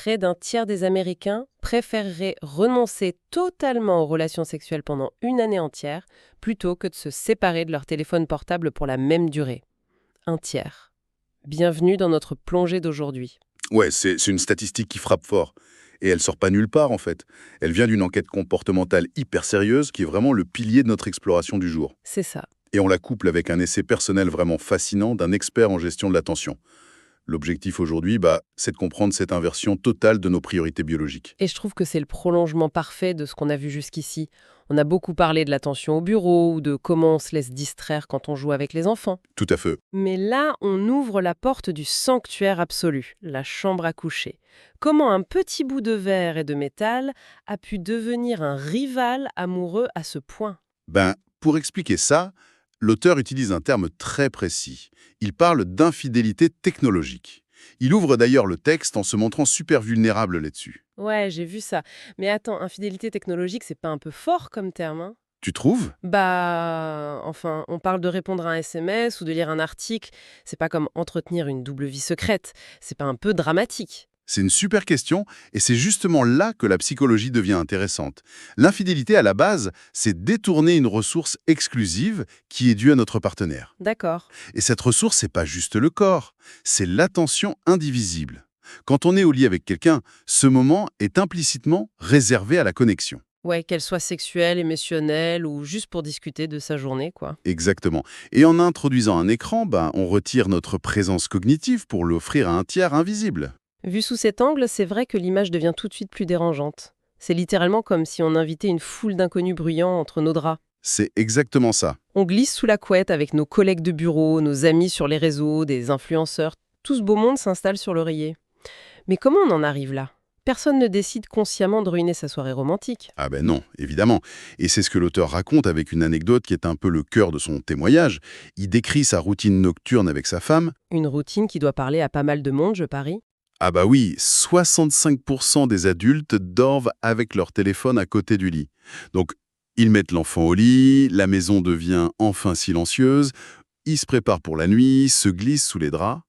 près d'un tiers des Américains préféreraient renoncer totalement aux relations sexuelles pendant une année entière plutôt que de se séparer de leur téléphone portable pour la même durée. Un tiers. Bienvenue dans notre plongée d'aujourd'hui. Ouais, c'est une statistique qui frappe fort. Et elle sort pas nulle part, en fait. Elle vient d'une enquête comportementale hyper sérieuse qui est vraiment le pilier de notre exploration du jour. C'est ça. Et on la couple avec un essai personnel vraiment fascinant d'un expert en gestion de l'attention. L'objectif aujourd'hui, c'est de comprendre cette inversion totale de nos priorités biologiques. Et je trouve que c'est le prolongement parfait de ce qu'on a vu jusqu'ici. On a beaucoup parlé de l'attention au bureau ou de comment on se laisse distraire quand on joue avec les enfants. Tout à fait. Mais là, on ouvre la porte du sanctuaire absolu, la chambre à coucher. Comment un petit bout de verre et de métal a pu devenir un rival amoureux à ce point? Pour expliquer ça, l'auteur utilise un terme très précis. Il parle d'infidélité technologique. Il ouvre d'ailleurs le texte en se montrant super vulnérable là-dessus. Ouais, j'ai vu ça. Mais attends, infidélité technologique, c'est pas un peu fort comme terme, hein? Tu trouves? Enfin, on parle de répondre à un SMS ou de lire un article. C'est pas comme entretenir une double vie secrète. C'est pas un peu dramatique? C'est une super question, et c'est justement là que la psychologie devient intéressante. L'infidélité, à la base, c'est détourner une ressource exclusive qui est due à notre partenaire. D'accord. Et cette ressource, c'est pas juste le corps, c'est l'attention indivisible. Quand on est au lit avec quelqu'un, ce moment est implicitement réservé à la connexion. Ouais, qu'elle soit sexuelle, émotionnelle ou juste pour discuter de sa journée, quoi. Exactement. Et en introduisant un écran, on retire notre présence cognitive pour l'offrir à un tiers invisible. Vu sous cet angle, c'est vrai que l'image devient tout de suite plus dérangeante. C'est littéralement comme si on invitait une foule d'inconnus bruyants entre nos draps. C'est exactement ça. On glisse sous la couette avec nos collègues de bureau, nos amis sur les réseaux, des influenceurs. Tout ce beau monde s'installe sur l'oreiller. Mais comment on en arrive là? Personne ne décide consciemment de ruiner sa soirée romantique. Ah non, évidemment. Et c'est ce que l'auteur raconte avec une anecdote qui est un peu le cœur de son témoignage. Il décrit sa routine nocturne avec sa femme. Une routine qui doit parler à pas mal de monde, je parie. Ah oui, 65% des adultes dorment avec leur téléphone à côté du lit. Donc, ils mettent l'enfant au lit, la maison devient enfin silencieuse, ils se préparent pour la nuit, se glissent sous les draps.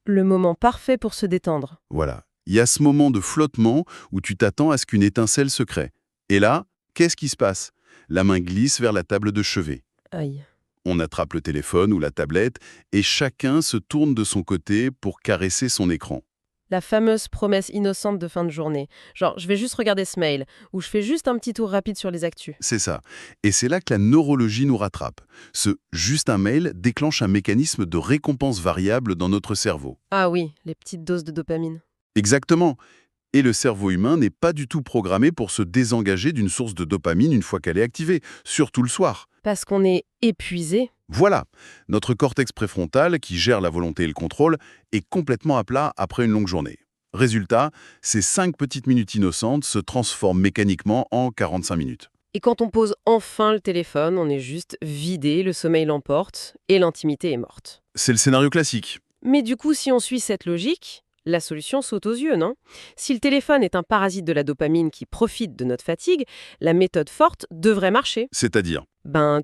Le moment parfait pour se détendre. Voilà. Il y a ce moment de flottement où tu t'attends à ce qu'une étincelle se crée. Et là, qu'est-ce qui se passe? La main glisse vers la table de chevet. Aïe. On attrape le téléphone ou la tablette et chacun se tourne de son côté pour caresser son écran. La fameuse promesse innocente de fin de journée. Genre, je vais juste regarder ce mail, ou je fais juste un petit tour rapide sur les actus. C'est ça. Et c'est là que la neurologie nous rattrape. Ce « juste un mail » déclenche un mécanisme de récompense variable dans notre cerveau. Ah oui, les petites doses de dopamine. Exactement. Et le cerveau humain n'est pas du tout programmé pour se désengager d'une source de dopamine une fois qu'elle est activée, surtout le soir. Parce qu'on est épuisé. Voilà, notre cortex préfrontal, qui gère la volonté et le contrôle, est complètement à plat après une longue journée. Résultat, ces 5 petites minutes innocentes se transforment mécaniquement en 45 minutes. Et quand on pose enfin le téléphone, on est juste vidé, le sommeil l'emporte, et l'intimité est morte. C'est le scénario classique. Mais du coup, si on suit cette logique, la solution saute aux yeux, non? Si le téléphone est un parasite de la dopamine qui profite de notre fatigue, la méthode forte devrait marcher. C'est-à-dire,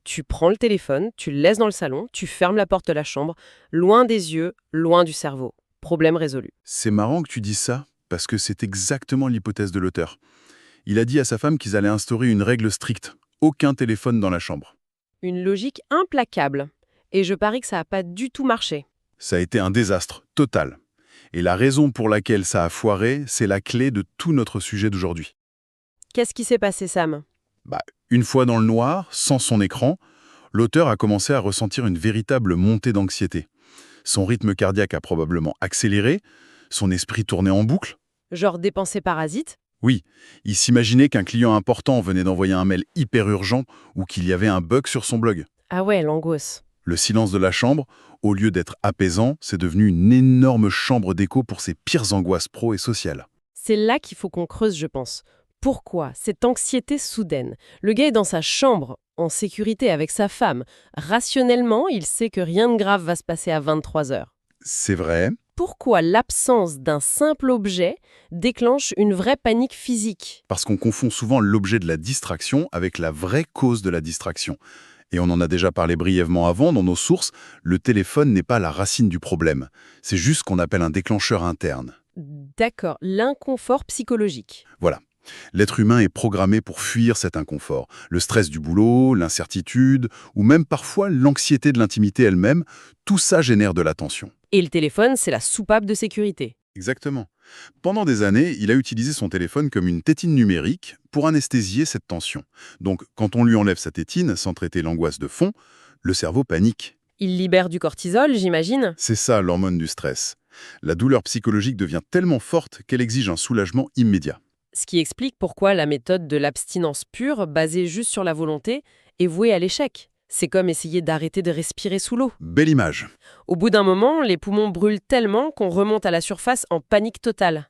Tu prends le téléphone, tu le laisses dans le salon, tu fermes la porte de la chambre, loin des yeux, loin du cerveau. Problème résolu. c'est marrant que tu dises ça, parce que c'est exactement l'hypothèse de l'auteur. Il a dit à sa femme qu'ils allaient instaurer une règle stricte. Aucun téléphone dans la chambre. Une logique implacable. Et je parie que ça n'a pas du tout marché. Ça a été un désastre total. Et la raison pour laquelle ça a foiré, c'est la clé de tout notre sujet d'aujourd'hui. Qu'est-ce qui s'est passé, Sam? Une fois dans le noir, sans son écran, l'auteur a commencé à ressentir une véritable montée d'anxiété. Son rythme cardiaque a probablement accéléré, son esprit tournait en boucle. Genre des pensées parasites? Oui, il s'imaginait qu'un client important venait d'envoyer un mail hyper urgent ou qu'il y avait un bug sur son blog. Ah ouais, l'angoisse. Le silence de la chambre, au lieu d'être apaisant, c'est devenu une énorme chambre d'écho pour ses pires angoisses pro et sociales. C'est là qu'il faut qu'on creuse, je pense. Pourquoi cette anxiété soudaine? Le gars est dans sa chambre, en sécurité avec sa femme. Rationnellement, il sait que rien de grave va se passer à 23 heures. C'est vrai. Pourquoi l'absence d'un simple objet déclenche une vraie panique physique? Parce qu'on confond souvent l'objet de la distraction avec la vraie cause de la distraction. Et on en a déjà parlé brièvement avant, dans nos sources, le téléphone n'est pas la racine du problème. C'est juste ce qu'on appelle un déclencheur interne. D'accord, l'inconfort psychologique. Voilà. L'être humain est programmé pour fuir cet inconfort. Le stress du boulot, l'incertitude, ou même parfois l'anxiété de l'intimité elle-même, tout ça génère de la tension. Et le téléphone, c'est la soupape de sécurité. Exactement. Pendant des années, il a utilisé son téléphone comme une tétine numérique pour anesthésier cette tension. Donc, quand on lui enlève sa tétine, sans traiter l'angoisse de fond, le cerveau panique. Il libère du cortisol, j'imagine. C'est ça l'hormone du stress. La douleur psychologique devient tellement forte qu'elle exige un soulagement immédiat. Ce qui explique pourquoi la méthode de l'abstinence pure, basée juste sur la volonté, est vouée à l'échec. C'est comme essayer d'arrêter de respirer sous l'eau. Belle image. Au bout d'un moment, les poumons brûlent tellement qu'on remonte à la surface en panique totale.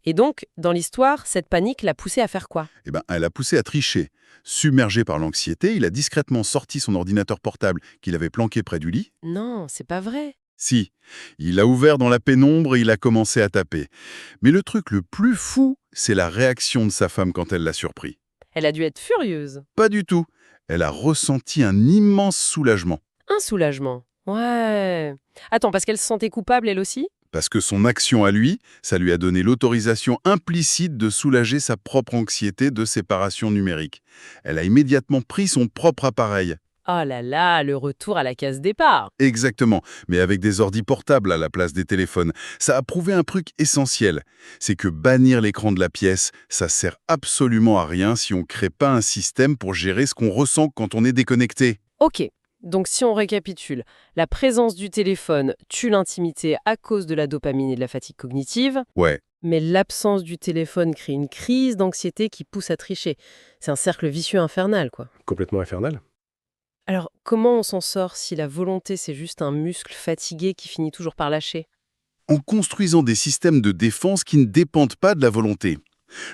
Et donc, dans l'histoire, cette panique l'a poussé à faire quoi? Eh ben, elle a poussé à tricher. Submergé par l'anxiété, il a discrètement sorti son ordinateur portable qu'il avait planqué près du lit. Non, c'est pas vrai. Si, il l'a ouvert dans la pénombre et il a commencé à taper. Mais le truc le plus fou, c'est la réaction de sa femme quand elle l'a surpris. Elle a dû être furieuse. Pas du tout. Elle a ressenti un immense soulagement. Un soulagement. Ouais. Attends, parce qu'elle se sentait coupable elle aussi? Parce que son action à lui, ça lui a donné l'autorisation implicite de soulager sa propre anxiété de séparation numérique. Elle a immédiatement pris son propre appareil. Oh là là, le retour à la case départ. Exactement, mais avec des ordis portables à la place des téléphones. Ça a prouvé un truc essentiel, c'est que bannir l'écran de la pièce, ça sert absolument à rien si on ne crée pas un système pour gérer ce qu'on ressent quand on est déconnecté. Ok, donc si on récapitule, la présence du téléphone tue l'intimité à cause de la dopamine et de la fatigue cognitive, Ouais, mais l'absence du téléphone crée une crise d'anxiété qui pousse à tricher. C'est un cercle vicieux infernal, quoi. Complètement infernal. Alors, comment on s'en sort si la volonté, c'est juste un muscle fatigué qui finit toujours par lâcher? en construisant des systèmes de défense qui ne dépendent pas de la volonté.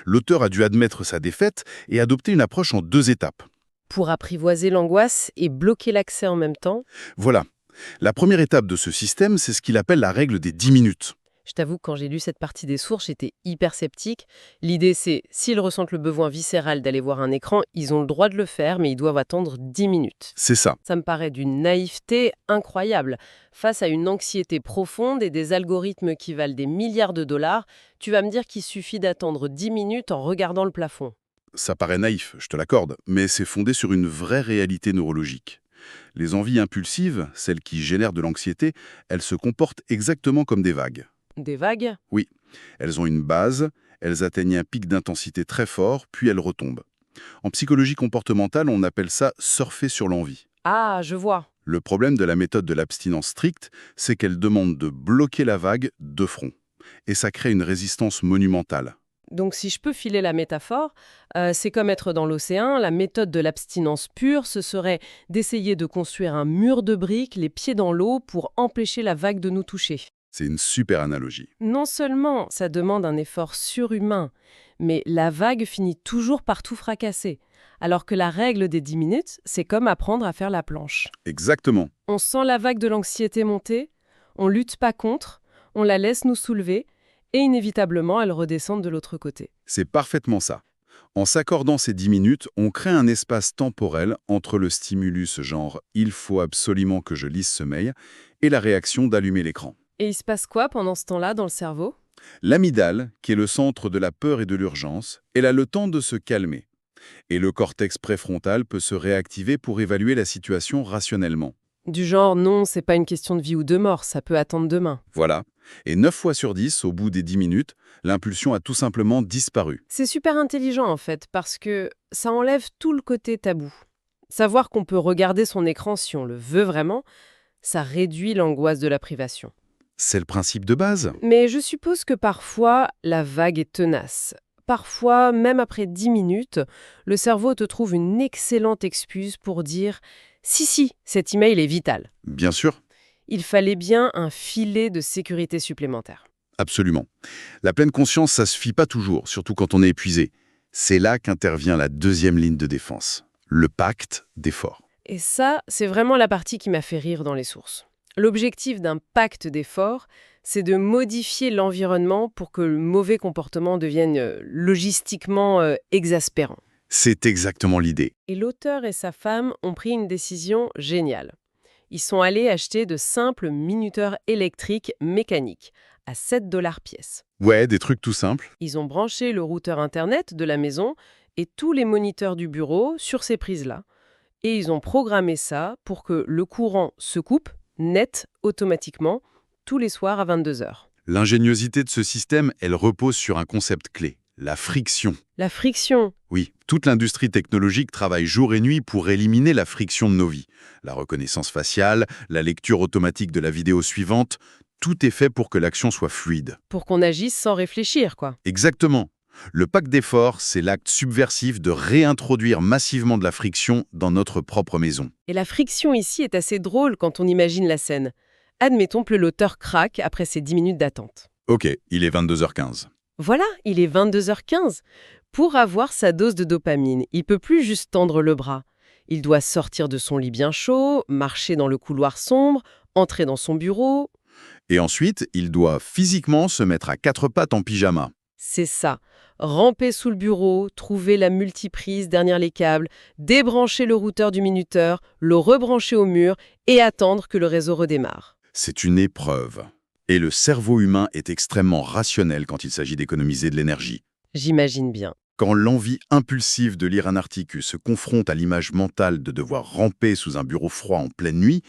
L'auteur a dû admettre sa défaite et adopter une approche en 2 étapes. Pour apprivoiser l'angoisse et bloquer l'accès en même temps, Voilà. La première étape de ce système, c'est ce qu'il appelle la règle des 10 minutes. je t'avoue que quand j'ai lu cette partie des sources, j'étais hyper sceptique. L'idée, c'est, s'ils ressentent le besoin viscéral d'aller voir un écran, ils ont le droit de le faire, mais ils doivent attendre 10 minutes. C'est ça. Ça me paraît d'une naïveté incroyable. Face à une anxiété profonde et des algorithmes qui valent des milliards de dollars, tu vas me dire qu'il suffit d'attendre 10 minutes en regardant le plafond. Ça paraît naïf, je te l'accorde, mais c'est fondé sur une vraie réalité neurologique. Les envies impulsives, celles qui génèrent de l'anxiété, elles se comportent exactement comme des vagues. Des vagues? Oui, elles ont une base, elles atteignent un pic d'intensité très fort, puis elles retombent. En psychologie comportementale, on appelle ça surfer sur l'envie. Ah, je vois. Le problème de la méthode de l'abstinence stricte, c'est qu'elle demande de bloquer la vague de front. Et ça crée une résistance monumentale. Donc si je peux filer la métaphore, c'est comme être dans l'océan, la méthode de l'abstinence pure, ce serait d'essayer de construire un mur de briques, les pieds dans l'eau, pour empêcher la vague de nous toucher. C'est une super analogie. Non seulement ça demande un effort surhumain, mais la vague finit toujours par tout fracasser. Alors que la règle des 10 minutes, c'est comme apprendre à faire la planche. Exactement. On sent la vague de l'anxiété monter, on lutte pas contre, on la laisse nous soulever, et inévitablement elle redescend de l'autre côté. C'est parfaitement ça. En s'accordant ces 10 minutes, on crée un espace temporel entre le stimulus genre « il faut absolument que je lise ce mail » et la réaction d'allumer l'écran. Et il se passe quoi pendant ce temps-là dans le cerveau? L'amygdale, qui est le centre de la peur et de l'urgence, elle a le temps de se calmer. Et le cortex préfrontal peut se réactiver pour évaluer la situation rationnellement. Du genre, non, c'est pas une question de vie ou de mort, ça peut attendre demain. Voilà. Et 9 fois sur 10, au bout des 10 minutes, l'impulsion a tout simplement disparu. C'est super intelligent en fait, parce que ça enlève tout le côté tabou. Savoir qu'on peut regarder son écran si on le veut vraiment, ça réduit l'angoisse de la privation. C'est le principe de base. Mais je suppose que parfois, la vague est tenace. Parfois, même après 10 minutes, le cerveau te trouve une excellente excuse pour dire « Si, cet email est vital ». Bien sûr, Il fallait bien un filet de sécurité supplémentaire. absolument. La pleine conscience, ça se suffit pas toujours, surtout quand on est épuisé. C'est là qu'intervient la deuxième ligne de défense, le pacte d'effort. Et ça, c'est vraiment la partie qui m'a fait rire dans les sources. L'objectif d'un pacte d'effort, c'est de modifier l'environnement pour que le mauvais comportement devienne logistiquement exaspérant. C'est exactement l'idée. Et l'auteur et sa femme ont pris une décision géniale. Ils sont allés acheter de simples minuteurs électriques mécaniques à 7 $ pièce. Ouais, des trucs tout simples. Ils ont branché le routeur Internet de la maison et tous les moniteurs du bureau sur ces prises-là. Et ils ont programmé ça pour que le courant se coupe, net, automatiquement, tous les soirs à 22 heures. L'ingéniosité de ce système, elle repose sur un concept clé, la friction. La friction, Oui, toute l'industrie technologique travaille jour et nuit pour éliminer la friction de nos vies. La reconnaissance faciale, la lecture automatique de la vidéo suivante, tout est fait pour que l'action soit fluide. pour qu'on agisse sans réfléchir, quoi. Exactement. Le pacte d'effort, c'est l'acte subversif de réintroduire massivement de la friction dans notre propre maison. Et la friction ici est assez drôle quand on imagine la scène. Admettons que le loteur craque après ces 10 minutes d'attente. Ok, il est 22h15. Voilà, il est 22h15. Pour avoir sa dose de dopamine, il peut plus juste tendre le bras. Il doit sortir de son lit bien chaud, marcher dans le couloir sombre, entrer dans son bureau. Et ensuite, il doit physiquement se mettre à quatre pattes en pyjama. C'est ça. Ramper sous le bureau, trouver la multiprise derrière les câbles, débrancher le routeur du minuteur, le rebrancher au mur et attendre que le réseau redémarre. C'est une épreuve. Et le cerveau humain est extrêmement rationnel quand il s'agit d'économiser de l'énergie. J'imagine bien. Quand l'envie impulsive de lire un article se confronte à l'image mentale de devoir ramper sous un bureau froid en pleine nuit,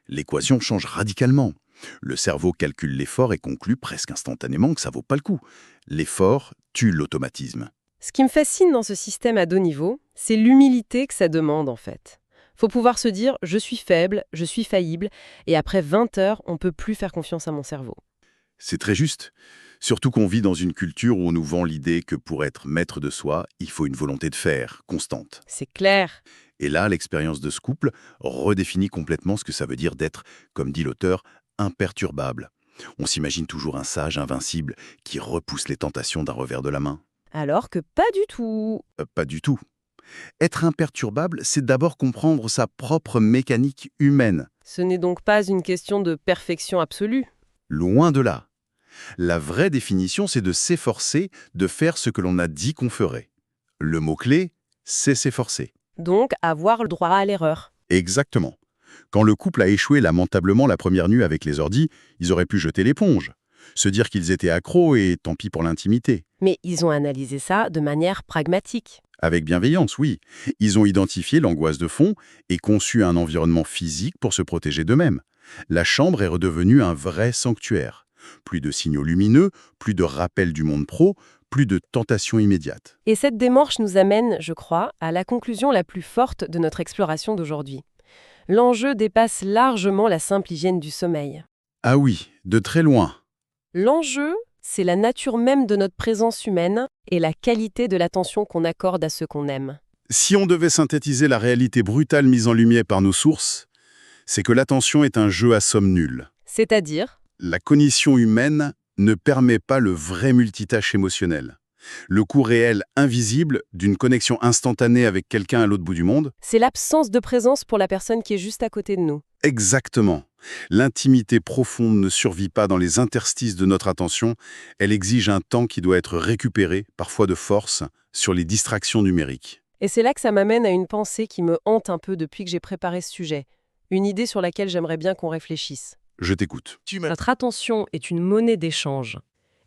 l'équation change radicalement. Le cerveau calcule l'effort et conclut presque instantanément que ça vaut pas le coup. L'effort tue l'automatisme. Ce qui me fascine dans ce système à 2 niveaux, c'est l'humilité que ça demande en fait. Faut pouvoir se dire « je suis faible, je suis faillible » et après 20 heures, on peut plus faire confiance à mon cerveau. C'est très juste. Surtout qu'on vit dans une culture où on nous vend l'idée que pour être maître de soi, il faut une volonté de faire, constante. C'est clair. Et là, l'expérience de ce couple redéfinit complètement ce que ça veut dire d'être, comme dit l'auteur, imperturbable. On s'imagine toujours un sage invincible qui repousse les tentations d'un revers de la main. Alors que pas du tout. Pas du tout. Être imperturbable, c'est d'abord comprendre sa propre mécanique humaine. Ce n'est donc pas une question de perfection absolue. Loin de là. La vraie définition, c'est de s'efforcer de faire ce que l'on a dit qu'on ferait. Le mot-clé, c'est s'efforcer. Donc avoir le droit à l'erreur. Exactement. Quand le couple a échoué lamentablement la première nuit avec les ordis, ils auraient pu jeter l'éponge. Se dire qu'ils étaient accros et tant pis pour l'intimité. Mais ils ont analysé ça de manière pragmatique. Avec bienveillance, oui. Ils ont identifié l'angoisse de fond et conçu un environnement physique pour se protéger d'eux-mêmes. La chambre est redevenue un vrai sanctuaire. Plus de signaux lumineux, plus de rappels du monde pro, plus de tentations immédiates. Et cette démarche nous amène, je crois, à la conclusion la plus forte de notre exploration d'aujourd'hui. L'enjeu dépasse largement la simple hygiène du sommeil. Ah oui, de très loin. L'enjeu, c'est la nature même de notre présence humaine et la qualité de l'attention qu'on accorde à ceux qu'on aime. Si on devait synthétiser la réalité brutale mise en lumière par nos sources, c'est que l'attention est un jeu à somme nulle. C'est-à-dire, La cognition humaine ne permet pas le vrai multitâche émotionnel. Le coût réel invisible d'une connexion instantanée avec quelqu'un à l'autre bout du monde. c'est l'absence de présence pour la personne qui est juste à côté de nous. Exactement. L'intimité profonde ne survit pas dans les interstices de notre attention. Elle exige un temps qui doit être récupéré, parfois de force, sur les distractions numériques. Et c'est là que ça m'amène à une pensée qui me hante un peu depuis que j'ai préparé ce sujet. Une idée sur laquelle j'aimerais bien qu'on réfléchisse. Je t'écoute. Notre attention est une monnaie d'échange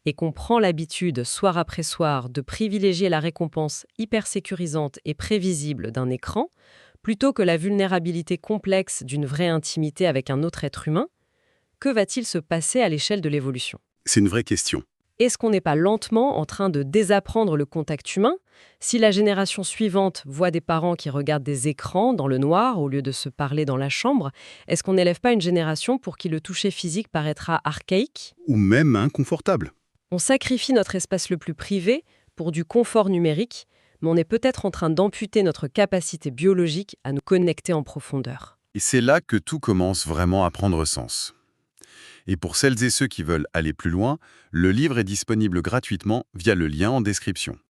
et qu'on prend l'habitude, soir après soir, de privilégier la récompense hyper sécurisante et prévisible d'un écran, plutôt que la vulnérabilité complexe d'une vraie intimité avec un autre être humain, que va-t-il se passer à l'échelle de l'évolution ? C'est une vraie question. Est-ce qu'on n'est pas lentement en train de désapprendre le contact humain si la génération suivante voit des parents qui regardent des écrans dans le noir au lieu de se parler dans la chambre? Est-ce qu'on n'élève pas une génération pour qui le toucher physique paraîtra archaïque? Ou même inconfortable. On sacrifie notre espace le plus privé pour du confort numérique, mais on est peut-être en train d'amputer notre capacité biologique à nous connecter en profondeur. Et c'est là que tout commence vraiment à prendre sens. Et pour celles et ceux qui veulent aller plus loin, le livre est disponible gratuitement via le lien en description.